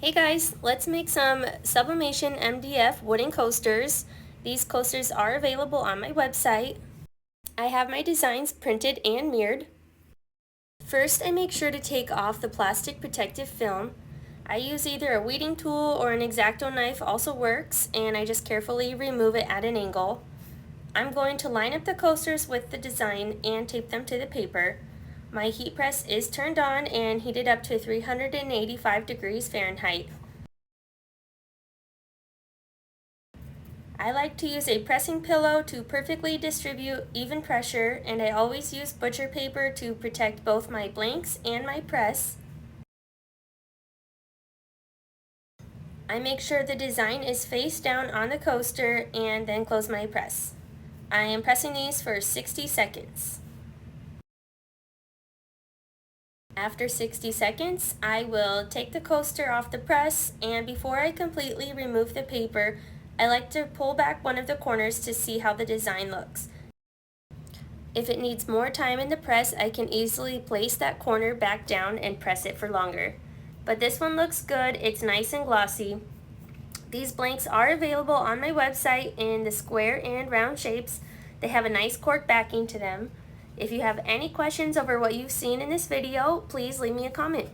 Hey guys, let's make some Sublimation MDF wooden coasters. These coasters are available on my website. I have my designs printed and mirrored. First, I make sure to take off the plastic protective film. I use either a weeding tool or an X-Acto knife also works, and I just carefully remove it at an angle. I'm going to line up the coasters with the design and tape them to the paper. My heat press is turned on and heated up to 385 degrees Fahrenheit. I like to use a pressing pillow to perfectly distribute even pressure, and I always use butcher paper to protect both my blanks and my press. I make sure the design is face down on the coaster and then close my press. I am pressing these for 60 seconds. After 60 seconds, I will take the coaster off the press, and before I completely remove the paper, I like to pull back one of the corners to see how the design looks. If it needs more time in the press, I can easily place that corner back down and press it for longer. But this one looks good, it's nice and glossy. These blanks are available on my website in the square and round shapes. They have a nice cork backing to them. If you have any questions over what you've seen in this video, please leave me a comment.